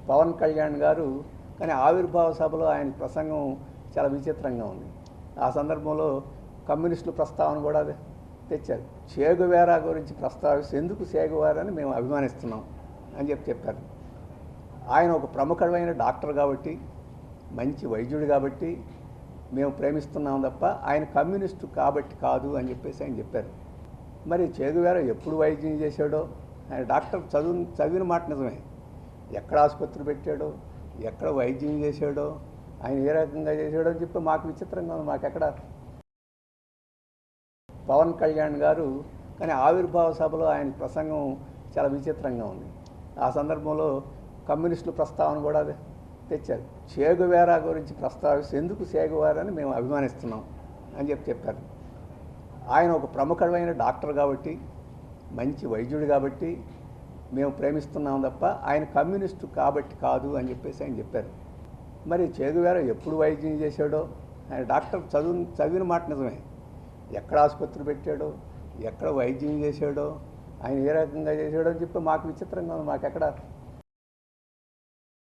పవన్ కళ్యాణ్ గారు. కానీ ఆవిర్భావ సభలో ఆయన ప్రసంగం చాలా విచిత్రంగా ఉంది. ఆ సందర్భంలో కమ్యూనిస్టుల ప్రస్తావన కూడా తెచ్చారు. చేగువేరా గురించి ప్రస్తావిస్తే ఎందుకు చేగువేరాని మేము అభిమానిస్తున్నాం అని చెప్పారు. ఆయన ఒక ప్రముఖమైన డాక్టర్ కాబట్టి, మంచి వైద్యుడు కాబట్టి మేము ప్రేమిస్తున్నాం తప్ప ఆయన కమ్యూనిస్టు కాబట్టి కాదు అని చెప్పేసి ఆయన చెప్పారు. మరి చేగువేరా ఎప్పుడు వైద్యం చేశాడో, ఆయన డాక్టర్ చదివిన మాట నిజమే. ఎక్కడ ఆసుపత్రి పెట్టాడో, ఎక్కడ వైద్యం చేశాడో, ఆయన ఏ రకంగా చేశాడో అని చెప్పి మాకు విచిత్రంగా ఉంది. మాకెక్కడ పవన్ కళ్యాణ్ గారు. కానీ ఆవిర్భావ సభలో ఆయన ప్రసంగం చాలా విచిత్రంగా ఉంది. ఆ సందర్భంలో కమ్యూనిస్టుల ప్రస్తావన కూడా తెచ్చారు. చేగువేరా గురించి ప్రస్తావిస్తే ఎందుకు చేగువేరాని మేము అభిమానిస్తున్నాం అని చెప్పారు. ఆయన ఒక ప్రముఖమైన డాక్టర్ కాబట్టి, మంచి వైద్యుడు కాబట్టి మేము ప్రేమిస్తున్నాం తప్ప ఆయన కమ్యూనిస్టు కాబట్టి కాదు అని చెప్పేసి ఆయన చెప్పారు. మరి చేగువేరా ఎప్పుడు వైద్యం చేశాడో, ఆయన డాక్టర్ చదివిన మాట నిజమే. ఎక్కడ ఆసుపత్రి పెట్టాడో, ఎక్కడ వైద్యం చేశాడో, ఆయన ఏ రకంగా చేశాడో అని చెప్పి మాకు విచిత్రంగా ఉంది. మాకెక్కడ